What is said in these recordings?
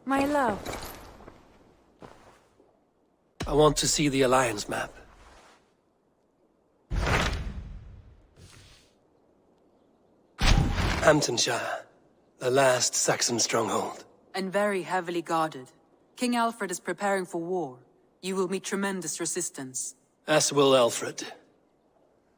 My love. I want to see the Alliance map. Hamtunscire, the last Saxon stronghold. And very heavily guarded. King Alfred is preparing for war. You will meet tremendous resistance. As will Alfred.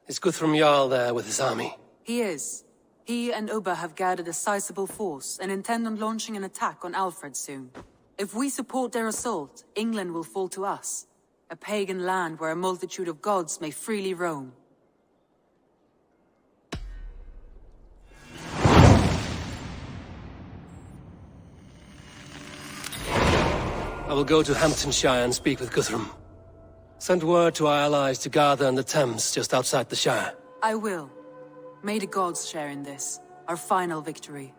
Is Guthrum Jarl there with his army? He is. He and Ubba have gathered a sizable force and intend on launching an attack on Alfred soon. If we support their assault, England will fall to us. A pagan land where a multitude of gods may freely roam. I will go to Hamtunscire and speak with Guthrum. Send word to our allies to gather in the Thames just outside the Shire. I will. May the gods share in this, our final victory.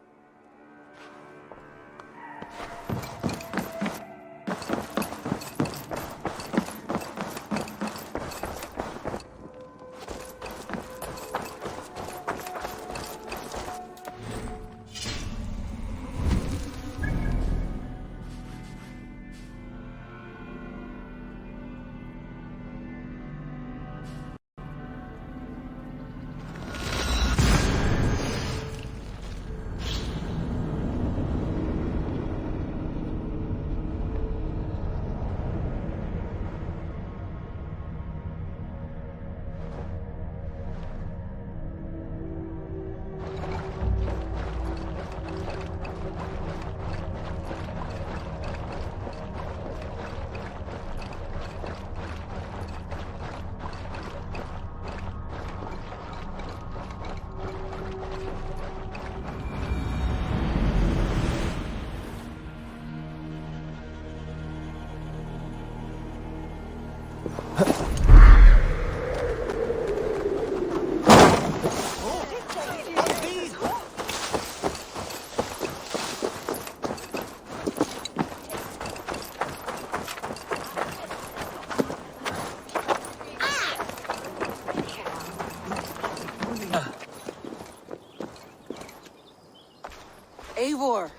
Eivor,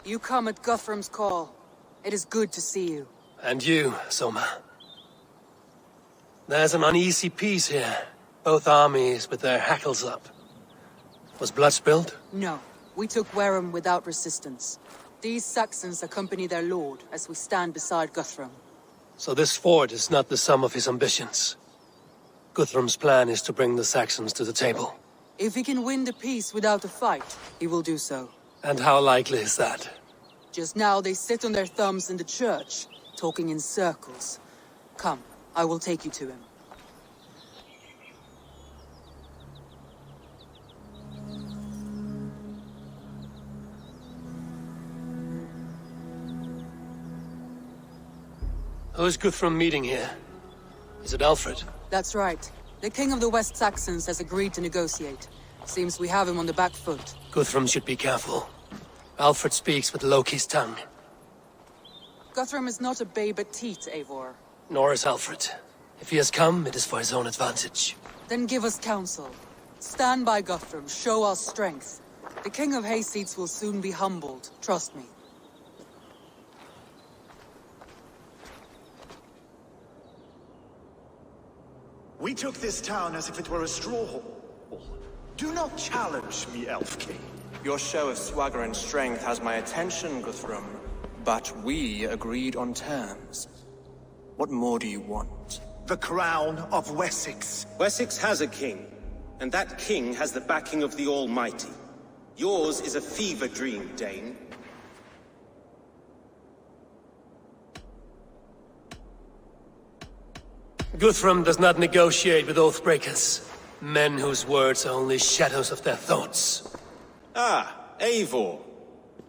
you come at Guthrum's call. It is good to see you. And you, Soma. There's an uneasy peace here. Both armies with their hackles up. Was blood spilled? No, we took Wareham without resistance. These Saxons accompany their lord as we stand beside Guthrum. So this fort is not the sum of his ambitions. Guthrum's plan is to bring the Saxons to the table. If he can win the peace without a fight, he will do so. And how likely is that? Just now they sit on their thumbs in the church, talking in circles. Come, I will take you to him. Who is Guthrum meeting here? Is it Alfred? That's right. The king of the West Saxons has agreed to negotiate. Seems we have him on the back foot. Guthrum should be careful. Alfred speaks with Loki's tongue. Guthrum is not a babe at teat, Eivor. Nor is Alfred. If he has come, it is for his own advantage. Then give us counsel. Stand by Guthrum, show our strength. The king of Hayseeds will soon be humbled, trust me. We took this town as if it were a straw hall. Do not challenge me, Elf King. Your show of swagger and strength has my attention, Guthrum. But we agreed on terms. What more do you want? The crown of Wessex. Wessex has a king, and that king has the backing of the Almighty. Yours is a fever dream, Dane. Guthrum does not negotiate with oathbreakers. Men whose words are only shadows of their thoughts. Ah, Eivor.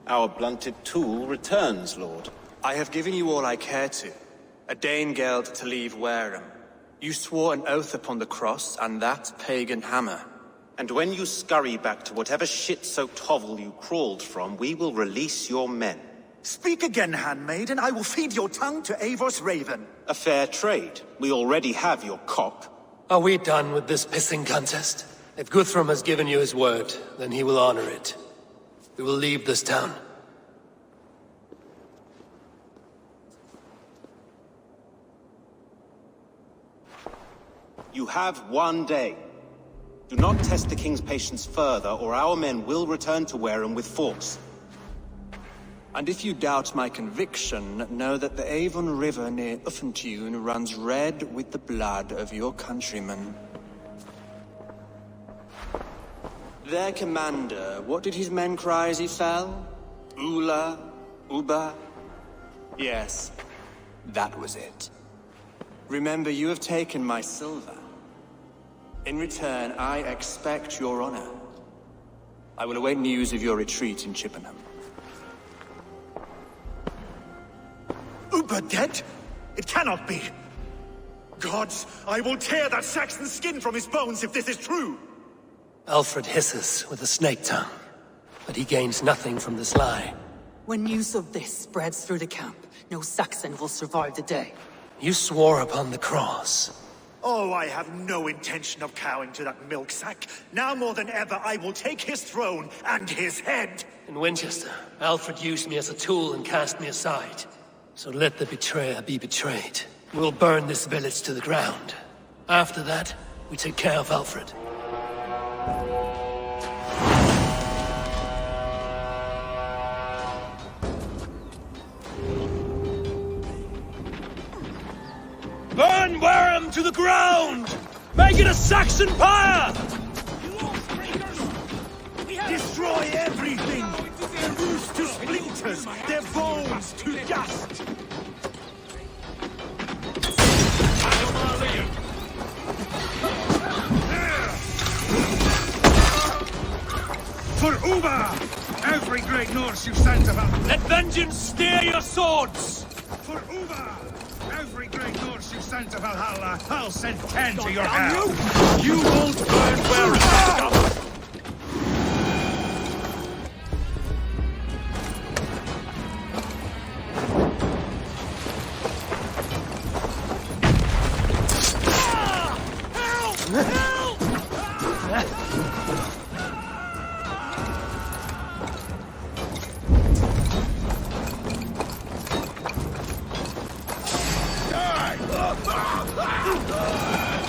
Our blunted tool returns, Lord. I have given you all I care to. A Danegeld to leave Wareham. You swore an oath upon the cross, and that pagan hammer. And when you scurry back to whatever shit-soaked hovel you crawled from, we will release your men. Speak again, handmaid, and I will feed your tongue to Eivor's raven. A fair trade. We already have your cock. Are we done with this pissing contest? If Guthrum has given you his word, then he will honor it. We will leave this town. You have 1 day. Do not test the king's patience further, or our men will return to Wareham with force. And if you doubt my conviction, know that the Avon River near Uffentune runs red with the blood of your countrymen. Their commander, what did his men cry as he fell? Ula? Uba? Yes, that was it. Remember, you have taken my silver. In return, I expect your honor. I will await news of your retreat in Chippenham. Uber dead? It cannot be! Gods, I will tear that Saxon's skin from his bones if this is true! Alfred hisses with a snake tongue, but he gains nothing from this lie. When news of this spreads through the camp, no Saxon will survive the day. You swore upon the cross. Oh, I have no intention of cowing to that milk sack. Now more than ever, I will take his throne and his head! In Winchester, Alfred used me as a tool and cast me aside. So let the betrayer be betrayed. We'll burn this village to the ground. After that, we take care of Alfred. Burn Wareham to the ground! Make it a Saxon pyre! Destroy everything! Their roofs to splinters, their bones to dust! For Uba! Every great Norse you sent to her! Let vengeance steer your swords! For Uba! Every great Norse you sent to Valhalla, I'll send 10 to your hell! You won't burn Wareham!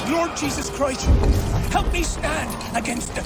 Lord Jesus Christ, help me stand against them!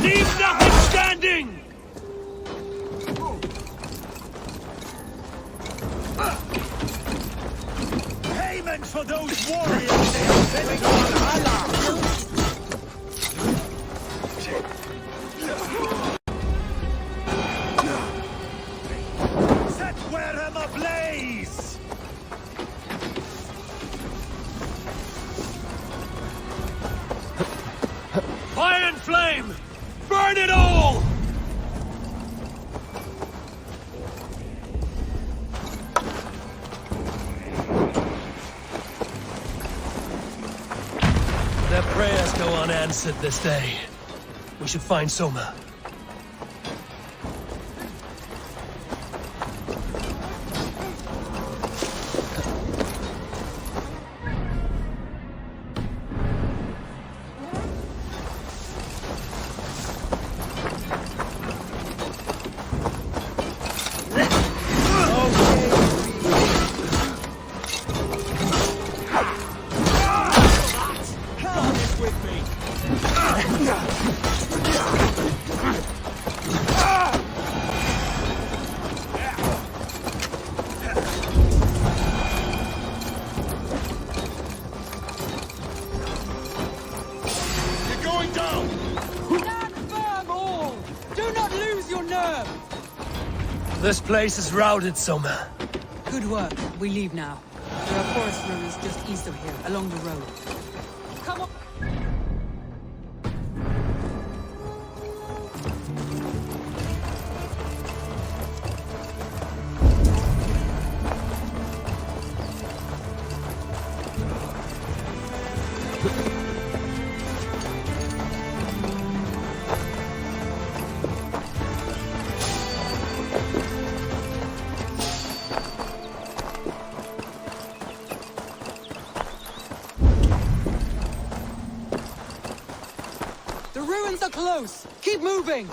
Leave nothing standing! Payment for those warriors they have sent on Allah! Set Wareham ablaze! Fire and flame! Burn it all! Their prayers go unanswered this day. We should find Soma. Come with me! This place is routed, Soma. Good work. We leave now. There are forest ruins just east of here, along the road. Come on! The ruins are close! Keep moving!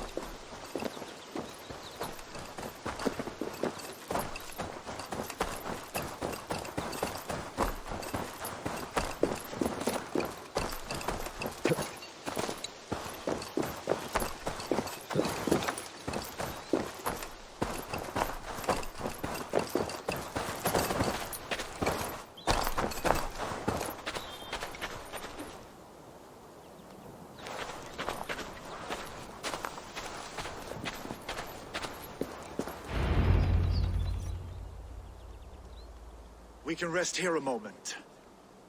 We can rest here a moment.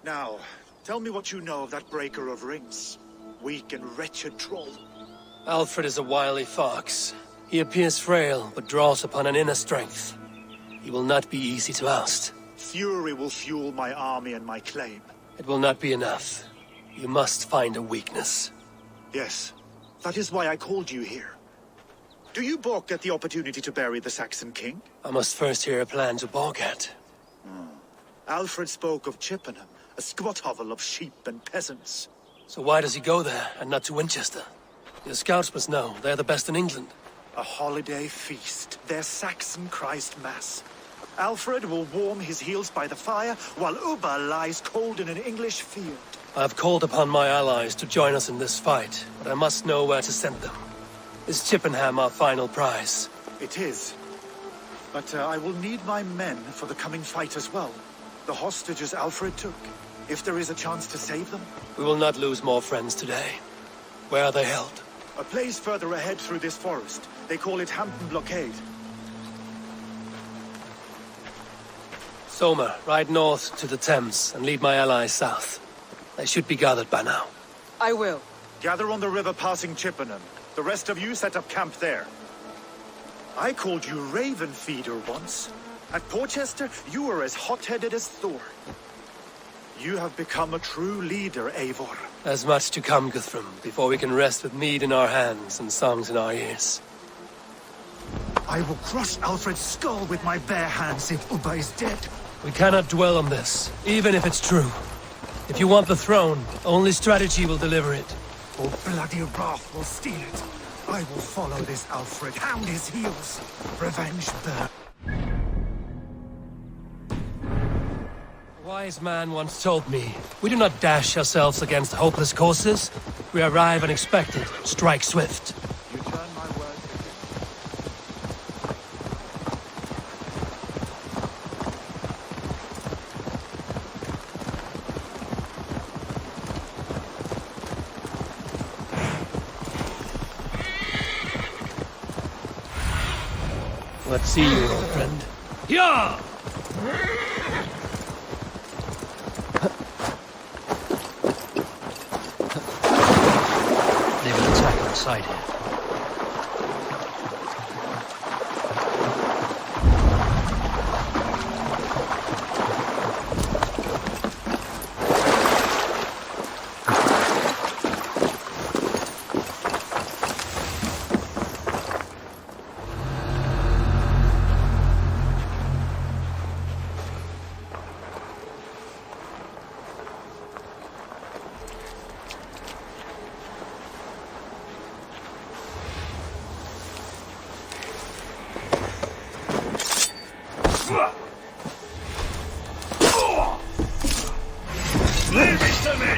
Now, tell me what you know of that breaker of rings. Weak and wretched troll. Alfred is a wily fox. He appears frail, but draws upon an inner strength. He will not be easy to oust. Fury will fuel my army and my claim. It will not be enough. You must find a weakness. Yes, that is why I called you here. Do you balk at the opportunity to bury the Saxon king? I must first hear a plan to balk at. Alfred spoke of Chippenham, a squat hovel of sheep and peasants. So why does he go there, and not to Winchester? Your scouts must know, they're the best in England. A holiday feast, their Saxon Christ Mass. Alfred will warm his heels by the fire, while Ubba lies cold in an English field. I have called upon my allies to join us in this fight, but I must know where to send them. Is Chippenham our final prize? It is. But I will need my men for the coming fight as well. The hostages Alfred took. If there is a chance to save them. We will not lose more friends today. Where are they held? A place further ahead through this forest. They call it Hampton Blockade. Soma, ride north to the Thames and lead my allies south. They should be gathered by now. I will. Gather on the river passing Chippenham. The rest of you set up camp there. I called you Raven Feeder once. At Porchester, you were as hot-headed as Thor. You have become a true leader, Eivor. There's much to come, Guthrum, before we can rest with mead in our hands and songs in our ears. I will crush Alfred's skull with my bare hands if Ubba is dead. We cannot dwell on this, even if it's true. If you want the throne, only strategy will deliver it. Or bloody wrath will steal it. I will follow this Alfred, hound his heels. Revenge burn. A wise man once told me, we do not dash ourselves against hopeless courses. We arrive unexpected, strike swift. You turn my word. Let's see you, old friend. Yeah! They will attack on sight here. Leave it to me!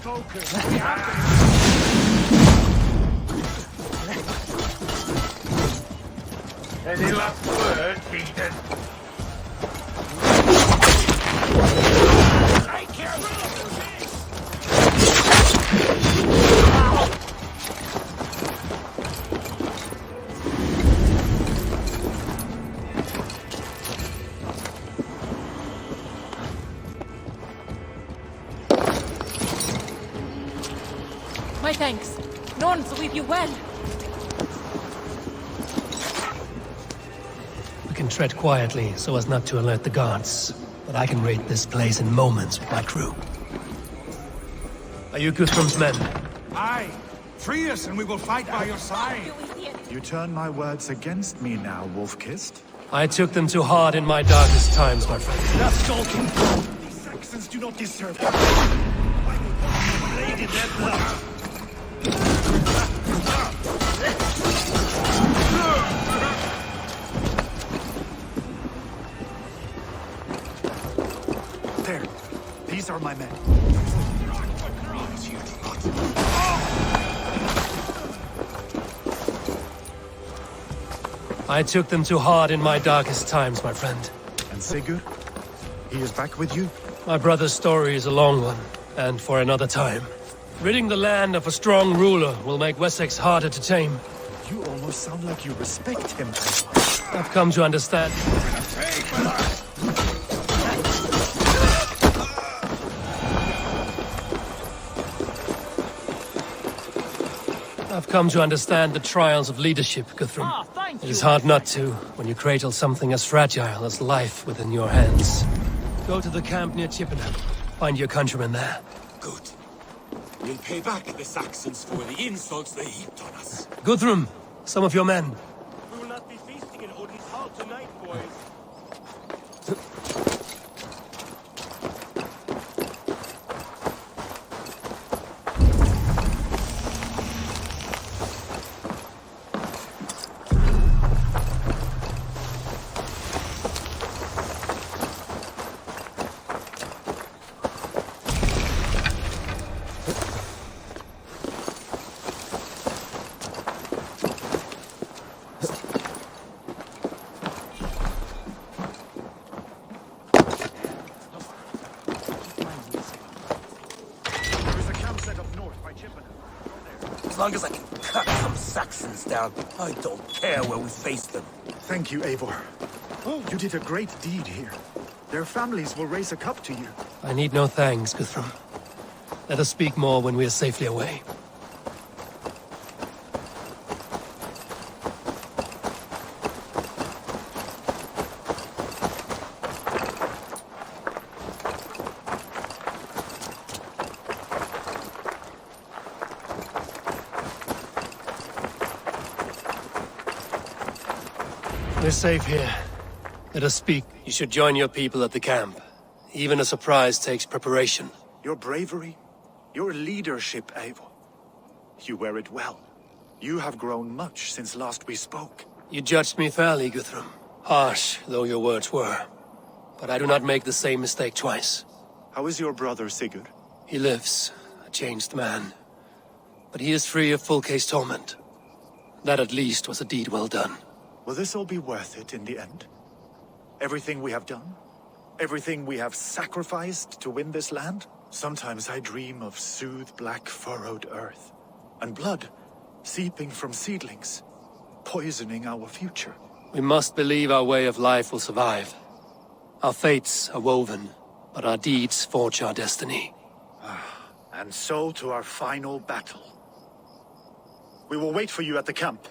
focus. We have to... Any last word, Eden? I care. My thanks. Norns will leave you well. We can tread quietly so as not to alert the guards. But I can raid this place in moments with my crew. Are you Guthrum's men? Aye. Free us and we will fight by your side. You turn my words against me now, Wolf-Kissed. I took them too hard in my darkest times, my friend. Enough stalking! These Saxons do not deserve that. I will wash the blade in their blood. There. These are my men. I took them too hard in my darkest times, my friend. And Sigurd? He is back with you? My brother's story is a long one, and for another time. Ridding the land of a strong ruler will make Wessex harder to tame. You almost sound like you respect him. I've come to understand. I've come to understand the trials of leadership, Guthrum. It is hard not to, when you cradle something as fragile as life within your hands. Go to the camp near Chippenham. Find your countrymen there. Good. We'll pay back the Saxons for the insults they heaped on us. Guthrum, some of your men. We will not be feasting in Odin's hall tonight, boys. As long as I can cut some Saxons down, I don't care where we face them. Thank you, Eivor. You did a great deed here. Their families will raise a cup to you. I need no thanks, Guthrum. Let us speak more when we are safely away. We're safe here. Let us speak. You should join your people at the camp. Even a surprise takes preparation. Your bravery, your leadership, Eivor. You wear it well. You have grown much since last we spoke. You judged me fairly, Guthrum. Harsh though your words were. But I do not make the same mistake twice. How is your brother, Sigurd? He lives, a changed man. But he is free of full case torment. That at least was a deed well done. Will this all be worth it in the end? Everything we have done? Everything we have sacrificed to win this land? Sometimes I dream of soothed black furrowed earth, and blood seeping from seedlings, poisoning our future. We must believe our way of life will survive. Our fates are woven, but our deeds forge our destiny. And so to our final battle. We will wait for you at the camp.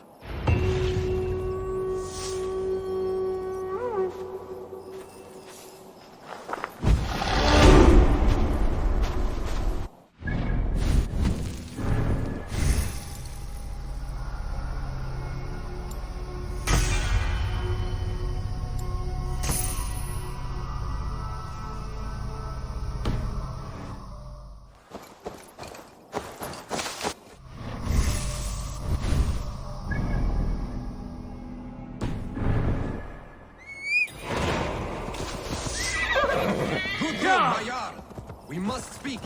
We must speak.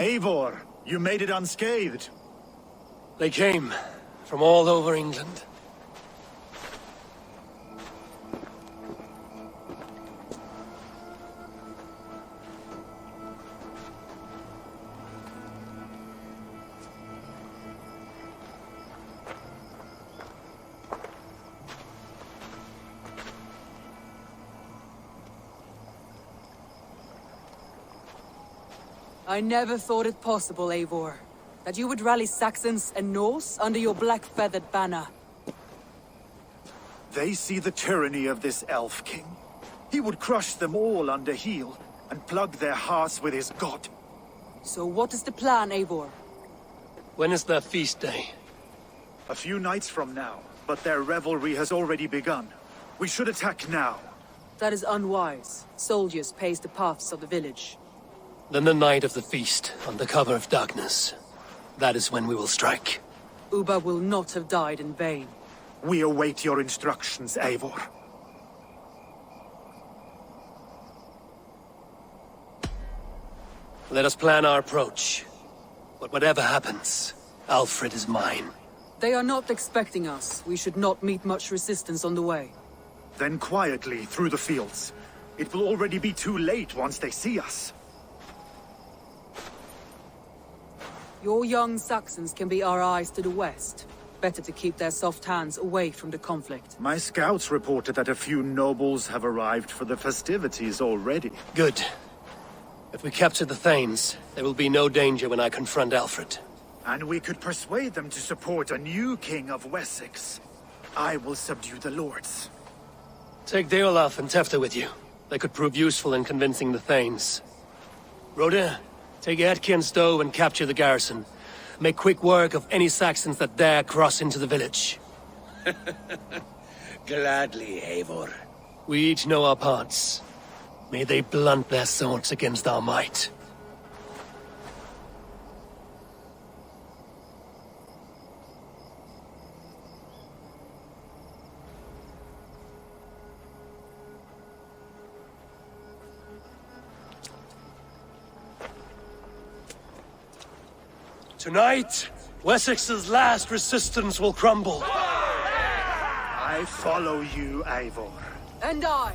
Eivor, you made it unscathed. They came from all over England. I never thought it possible, Eivor, that you would rally Saxons and Norse under your black-feathered banner. They see the tyranny of this elf king. He would crush them all under heel and plug their hearts with his god. So what is the plan, Eivor? When is their feast day? A few nights from now, but their revelry has already begun. We should attack now. That is unwise. Soldiers pace the paths of the village. Then the night of the feast, under cover of darkness. That is when we will strike. Ubba will not have died in vain. We await your instructions, Eivor. Let us plan our approach. But whatever happens, Alfred is mine. They are not expecting us. We should not meet much resistance on the way. Then quietly through the fields. It will already be too late once they see us. Your young Saxons can be our eyes to the west. Better to keep their soft hands away from the conflict. My scouts reported that a few nobles have arrived for the festivities already. Good. If we capture the Thanes, there will be no danger when I confront Alfred. And we could persuade them to support a new king of Wessex. I will subdue the lords. Take Deolaf and Tefta with you. They could prove useful in convincing the Thanes. Rhoda, take Etki and Stowe and capture the garrison. Make quick work of any Saxons that dare cross into the village. Gladly, Eivor. We each know our parts. May they blunt their swords against our might. Tonight, Wessex's last resistance will crumble. I follow you, Eivor. And I!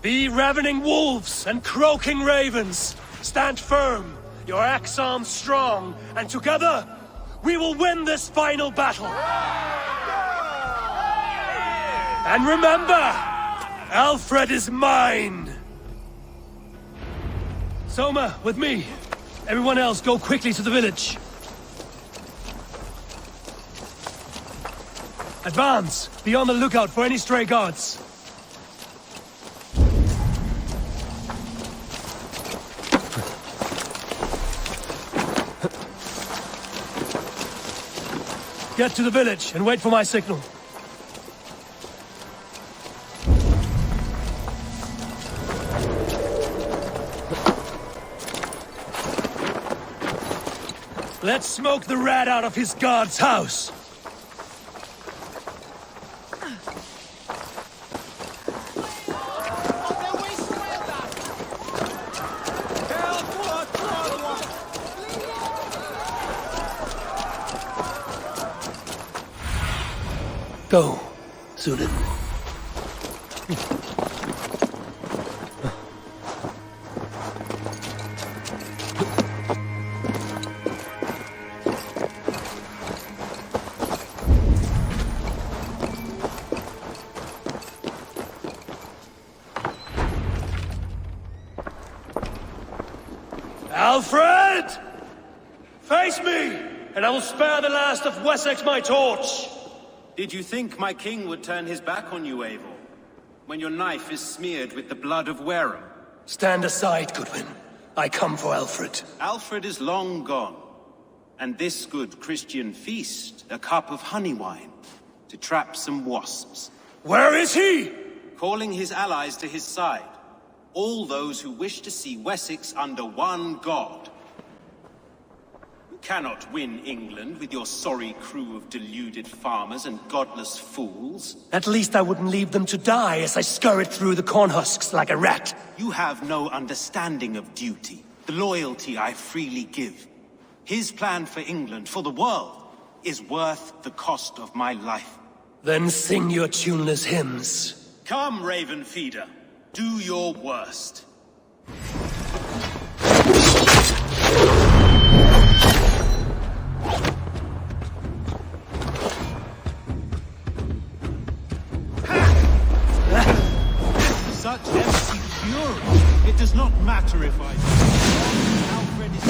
Be ravening wolves and croaking ravens. Stand firm, your axe arms strong, and together, we will win this final battle. And remember, Alfred is mine! Soma, with me. Everyone else, go quickly to the village. Advance! Be on the lookout for any stray guards. Get to the village and wait for my signal. Let's smoke the rat out of his guard's house. Go, Sudan. Alfred! Face me, and I will spare the last of Wessex my torch! Did you think my king would turn his back on you, Eivor? When your knife is smeared with the blood of Wareham? Stand aside, Goodwin. I come for Alfred. Alfred is long gone. And this good Christian feast, a cup of honey wine, to trap some wasps. Where is he? Calling his allies to his side. All those who wish to see Wessex under one god. Cannot win England with your sorry crew of deluded farmers and godless fools. At least I wouldn't leave them to die as I scurried through the corn husks like a rat. You have no understanding of duty, the loyalty I freely give. His plan for England, for the world, is worth the cost of my life. Then sing your tuneless hymns. Come, Raven Feeder. Do your worst. Such empty fury. It does not matter if I... Alfred is...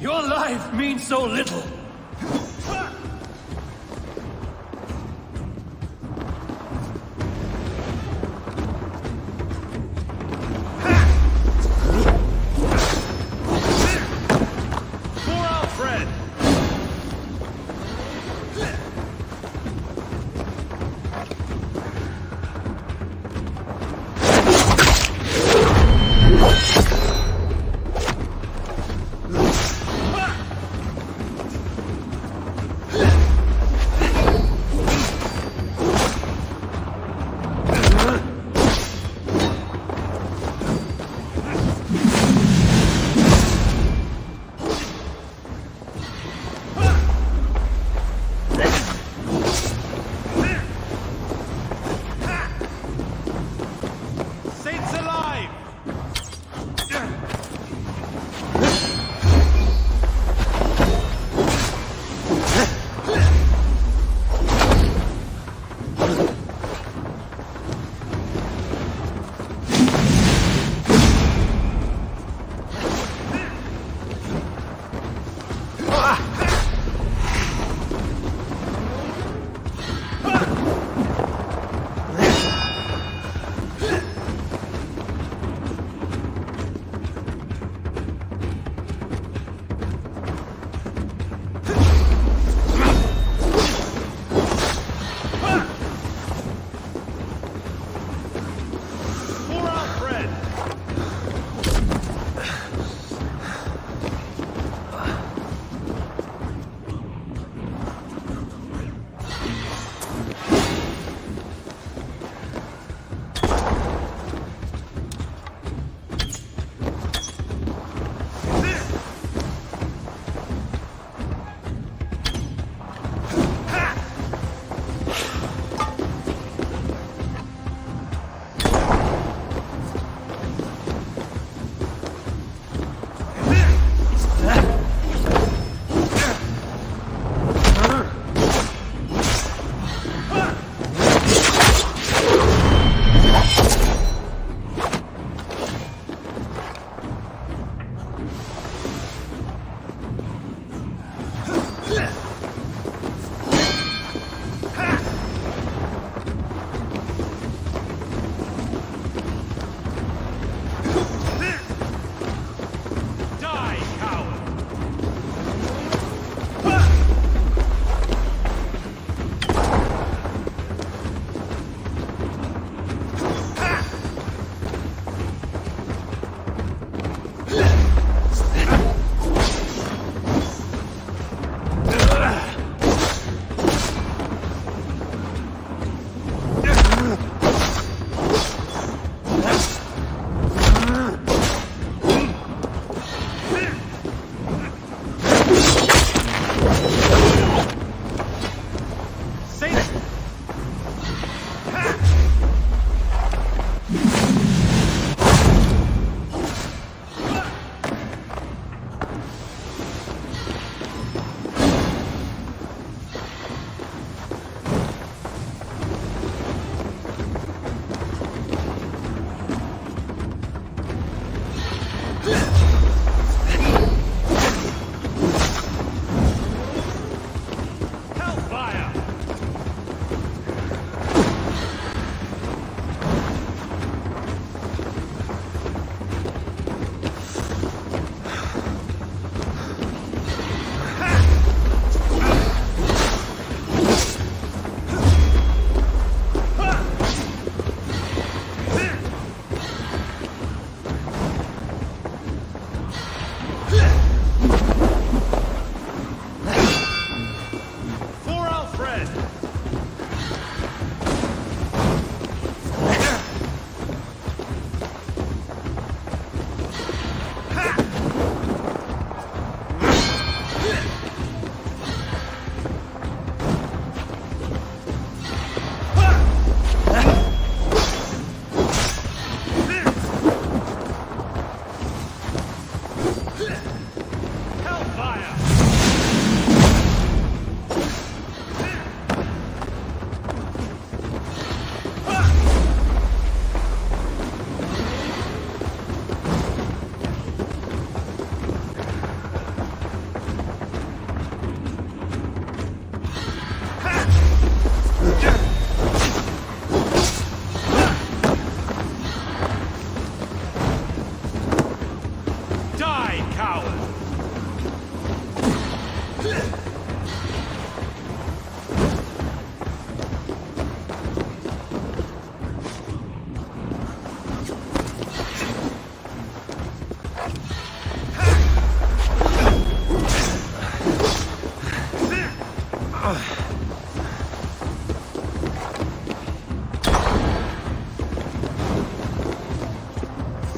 Your life means so little.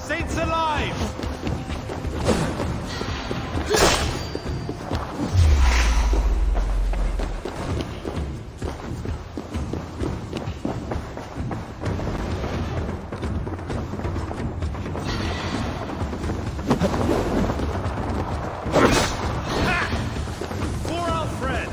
Saints alive! For Alfred!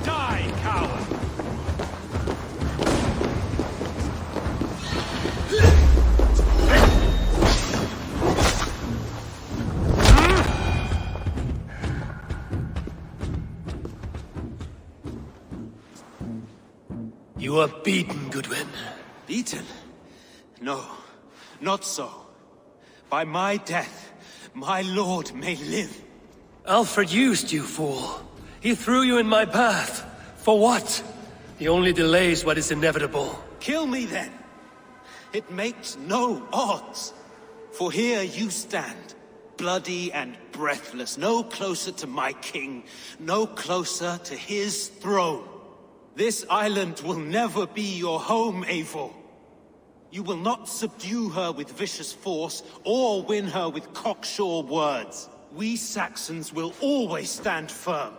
Die, coward! You are beaten, Goodwin. Beaten? No, not so. By my death, my lord may live. Alfred used you, fool. He threw you in my path. For what? He only delays what is inevitable. Kill me then. It makes no odds. For here you stand, bloody and breathless, no closer to my king, no closer to his throne. This island will never be your home, Eivor. You will not subdue her with vicious force, or win her with cocksure words. We Saxons will always stand firm,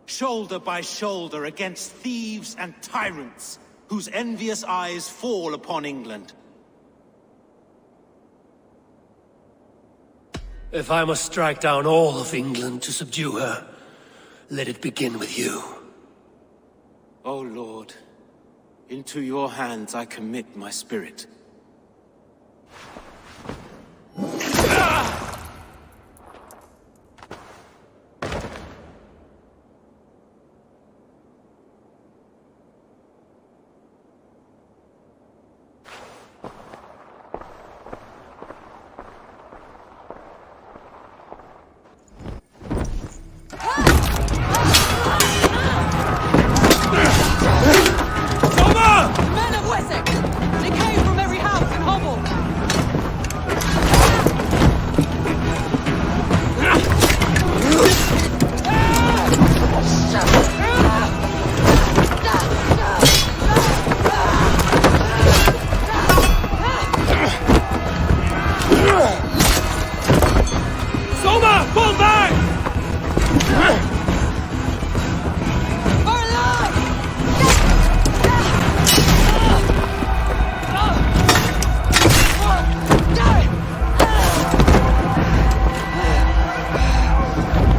shoulder by shoulder against thieves and tyrants, whose envious eyes fall upon England. If I must strike down all of England to subdue her, let it begin with you. O Lord, into your hands I commit my spirit. Men of Wessex! Decay from every house and hovel! Soma! Fall back!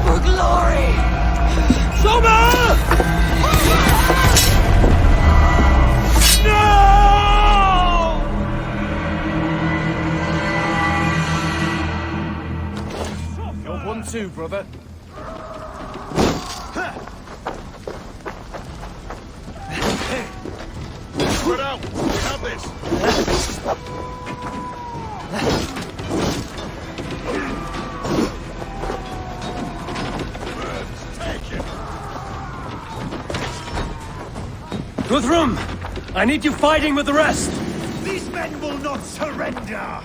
For glory! Soma! No! You're 1-2, brother. Spread out! Have this! Take it! Guthrum! I need you fighting with the rest! These men will not surrender!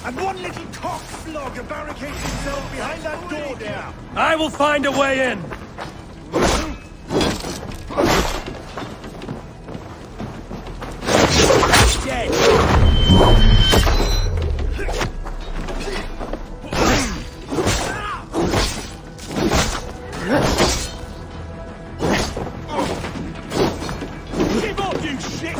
And one little cockflogger barricades himself behind that door there! I will find a way in! Give up, you shit!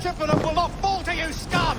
Chippenham will not fall to you, scum!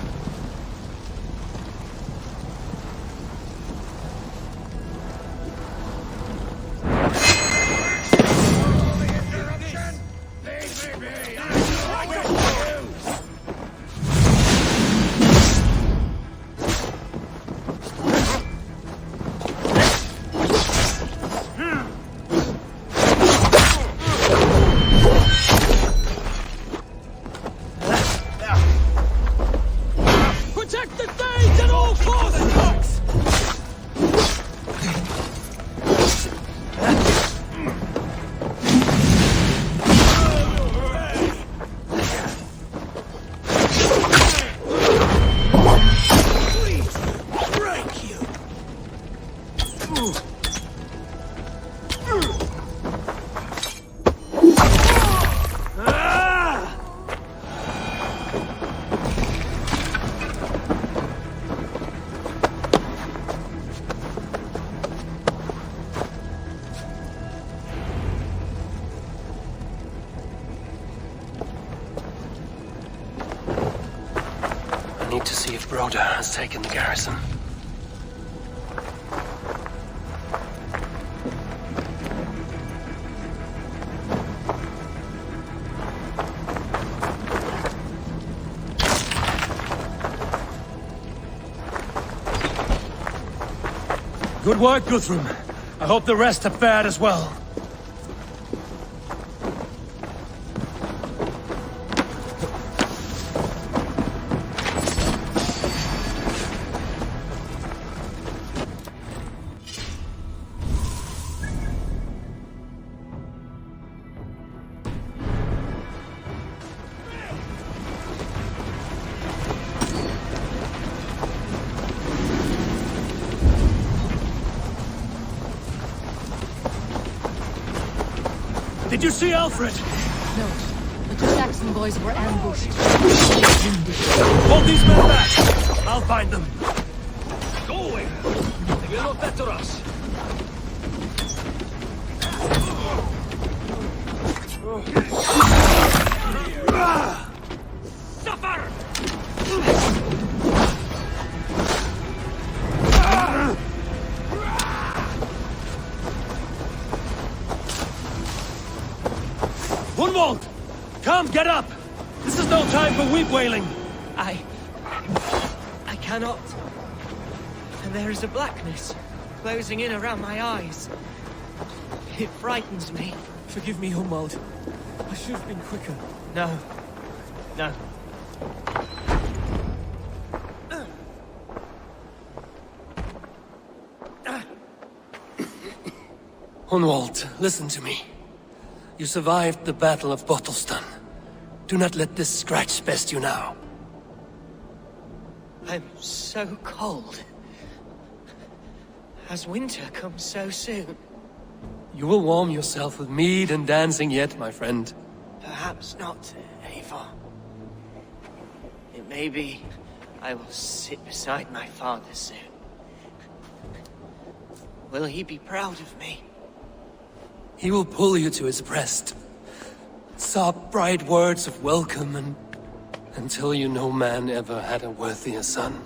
I need to see if Broder has taken the garrison. Good work, Guthrum. I hope the rest have fared as well. Did you see Alfred? No. The two Saxon boys were ambushed. Hold these men back! I'll find them. Go away! They will not better us. Suffer! Gunwald! Come, get up! This is no time for weep wailing! I cannot. And there is a blackness closing in around my eyes. It frightens me. Forgive me, Gunwald. I should have been quicker. No. No. Gunwald, listen to me. You survived the Battle of Bottleston. Do not let this scratch best you now. I'm so cold. Has winter come so soon? You will warm yourself with mead and dancing yet, my friend. Perhaps not, Eivor. It may be I will sit beside my father soon. Will he be proud of me? He will pull you to his breast. Sob bright words of welcome and until you no man ever had a worthier son.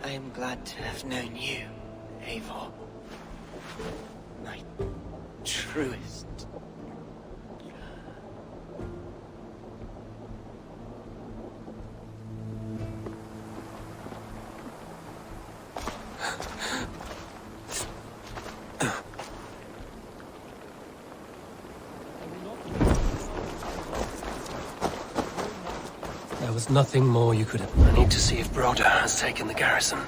I am glad to have known you, Eivor. My truest. There was nothing more you could have... I need to see if Broder has taken the garrison.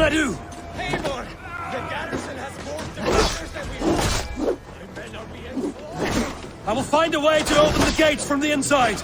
I do? Eivor! The garrison has more defenders than we want! I may not be informed. I will find a way to open the gates from the inside.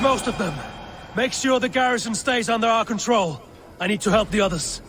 That's most of them. Make sure the garrison stays under our control. I need to help the others.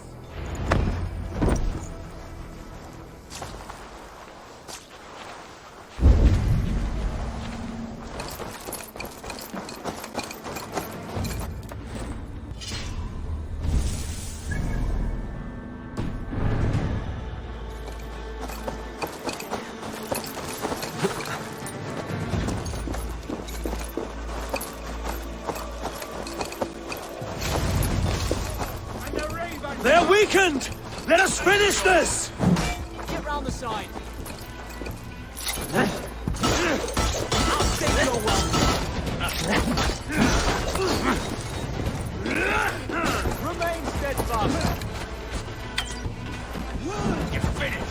They're weakened! Let us finish this! Get round the side. I'll take your welcome. Remain steadfast. You're finished.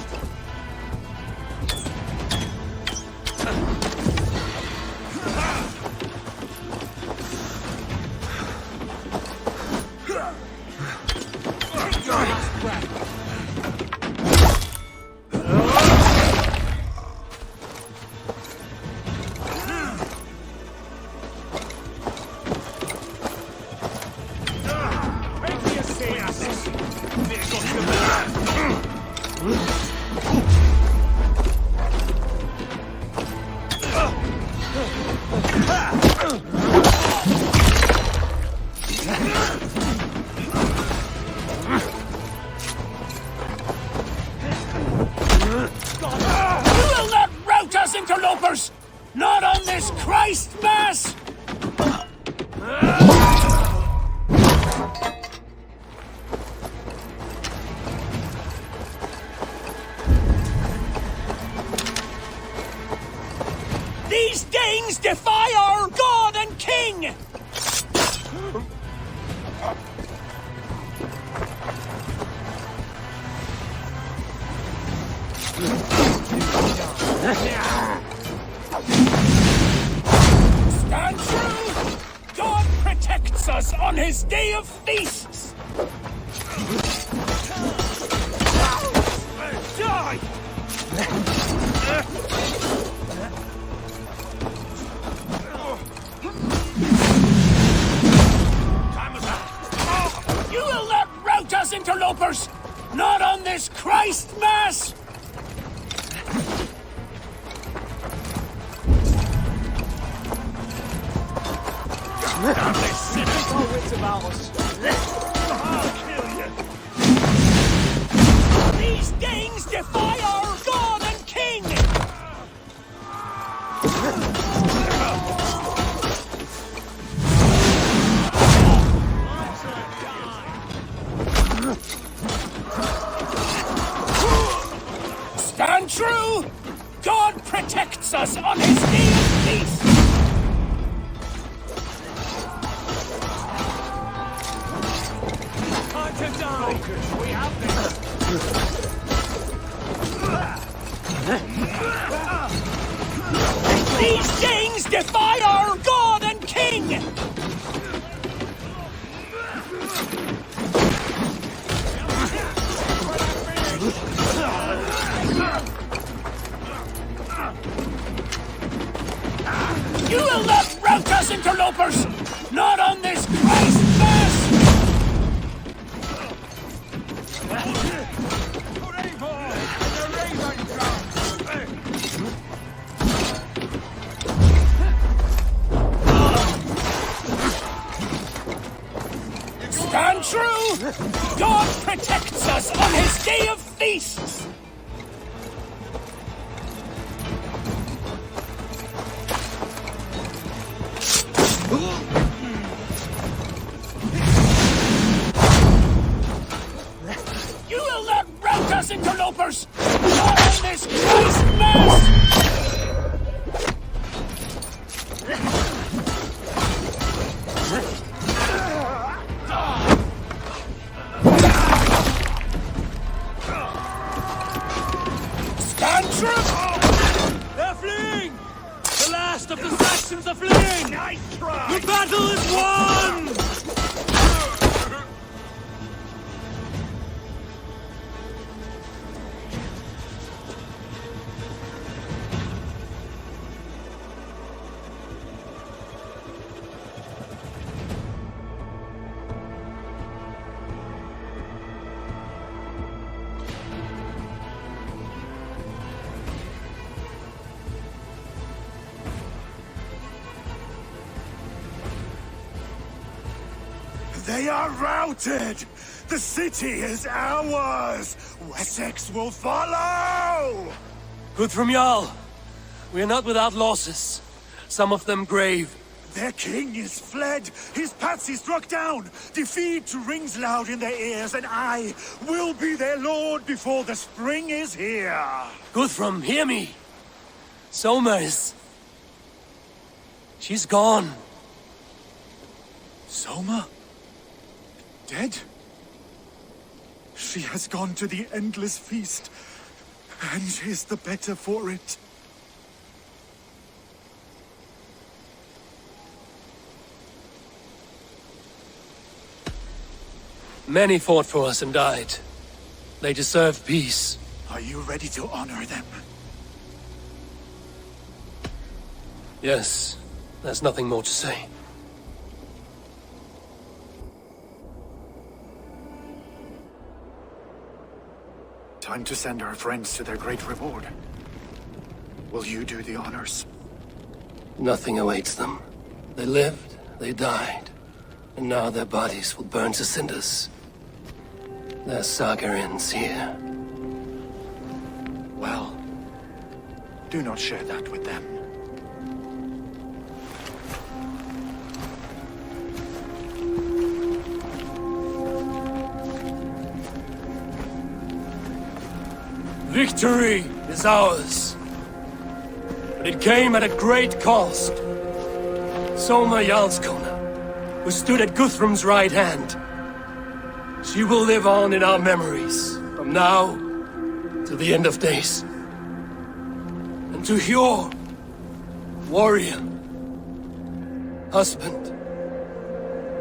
Interlopers! Not on this Christ Mass! These Danes defy our God and King! Stand true! God protects us on his day of feasts! Die! You will not rout us, interlopers! Not on this Christ Mass! I'll kill you. These Danes defy our God and King! Stand true! God protects us on his day of peace! Time to die. We have this. These Danes defy our God and King! You will not rout us, interlopers! Not on this Christ Mass! For Eivor and the Raven Drums. Stand true! God protects us on his day of feasts! You will not rout us, interlopers! Not on this Christ Mass! Stand true! They're fleeing! The last of the Saxons are fleeing! Nice try! The battle is won! They are routed! The city is ours! Wessex will follow! Guthrum Jarl, we are not without losses. Some of them grave. Their king is fled! His patsy struck down! Defeat rings loud in their ears, and I will be their lord before the spring is here! Guthrum, hear me! Soma is... she's gone. Soma? Dead? She has gone to the endless feast, and is the better for it. Many fought for us and died. They deserve peace. Are you ready to honor them? Yes, there's nothing more to say. Time to send our friends to their great reward. Will you do the honors? Nothing awaits them. They lived, they died, and now their bodies will burn to cinders. Their saga ends here. Well, do not share that with them. Victory is ours. But it came at a great cost. Soma Jarlskona, who stood at Guthrum's right hand. She will live on in our memories, from now to the end of days. And to Hjor, warrior, husband,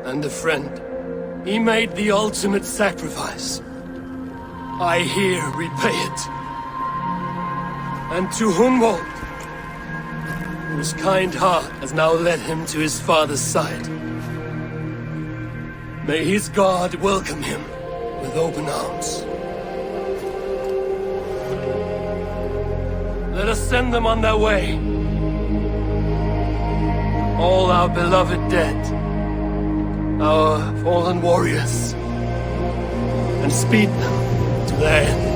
and a friend, he made the ultimate sacrifice. I here repay it. And to Hunwald, whose kind heart has now led him to his father's side. May his God welcome him with open arms. Let us send them on their way. All our beloved dead, our fallen warriors, and speed them to their end.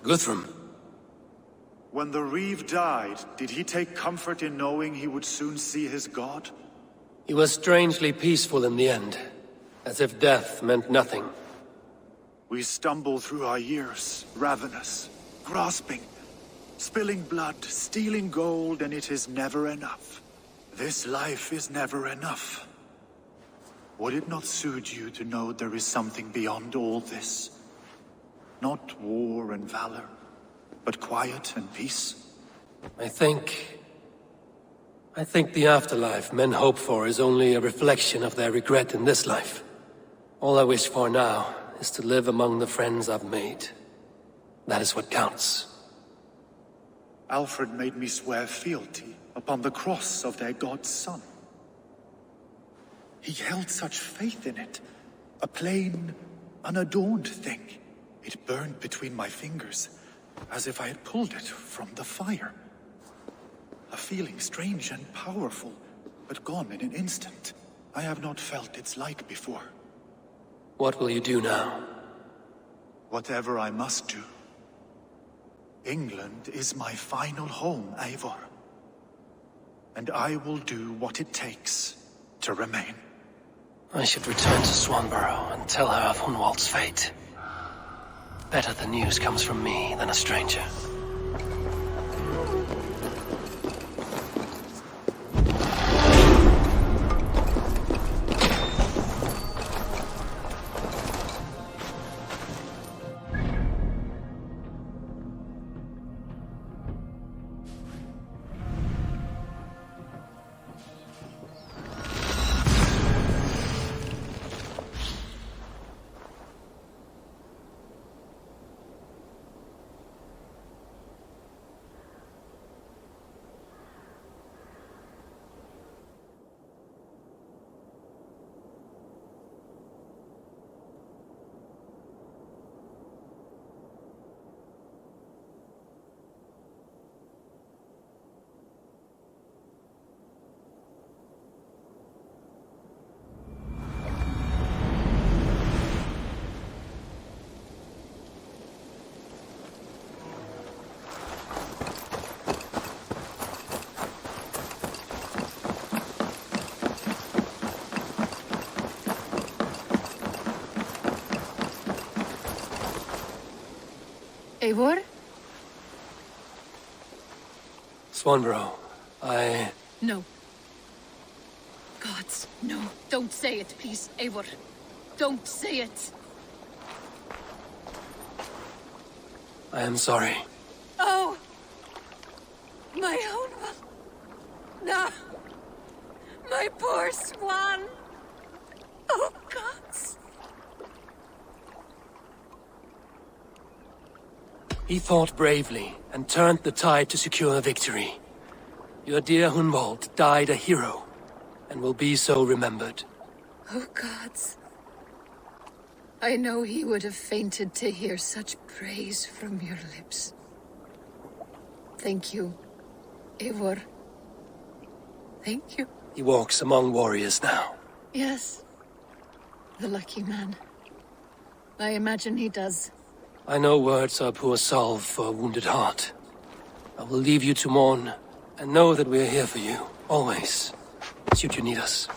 Guthrum. When the Reeve died, did he take comfort in knowing he would soon see his god? He was strangely peaceful in the end, as if death meant nothing. We stumble through our years, ravenous, grasping, spilling blood, stealing gold, and it is never enough. This life is never enough. Would it not suit you to know there is something beyond all this? Not war and valor, but quiet and peace? I think I think the afterlife men hope for is only a reflection of their regret in this life. All I wish for now is to live among the friends I've made. That is what counts. Alfred made me swear fealty upon the cross of their god's son. He held such faith in it. A plain, unadorned thing. It burned between my fingers, as if I had pulled it from the fire. A feeling strange and powerful, but gone in an instant. I have not felt its like before. What will you do now? Whatever I must do. England is my final home, Eivor. And I will do what it takes to remain. I should return to Swanborough and tell her of Hunwald's fate. Better the news comes from me than a stranger. Eivor? Swanborough, No. Gods, no. Don't say it, please, Eivor. Don't say it. I am sorry. Oh! My own one. No! My poor swan! Oh, gods! He fought bravely and turned the tide to secure a victory. Your dear Hunwald died a hero, and will be so remembered. Oh, gods. I know he would have fainted to hear such praise from your lips. Thank you, Eivor. Thank you. He walks among warriors now. Yes. The lucky man. I imagine he does. I know words are poor salve for a wounded heart. I will leave you to mourn, and know that we are here for you, always, should you need us.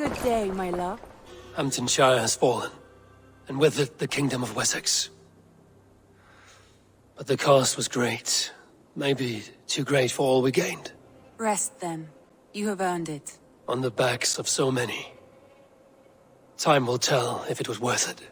Good day, my love. Hamtunscire has fallen, and with it the Kingdom of Wessex. But the cost was great. Maybe too great for all we gained. Rest then. You have earned it. On the backs of so many. Time will tell if it was worth it.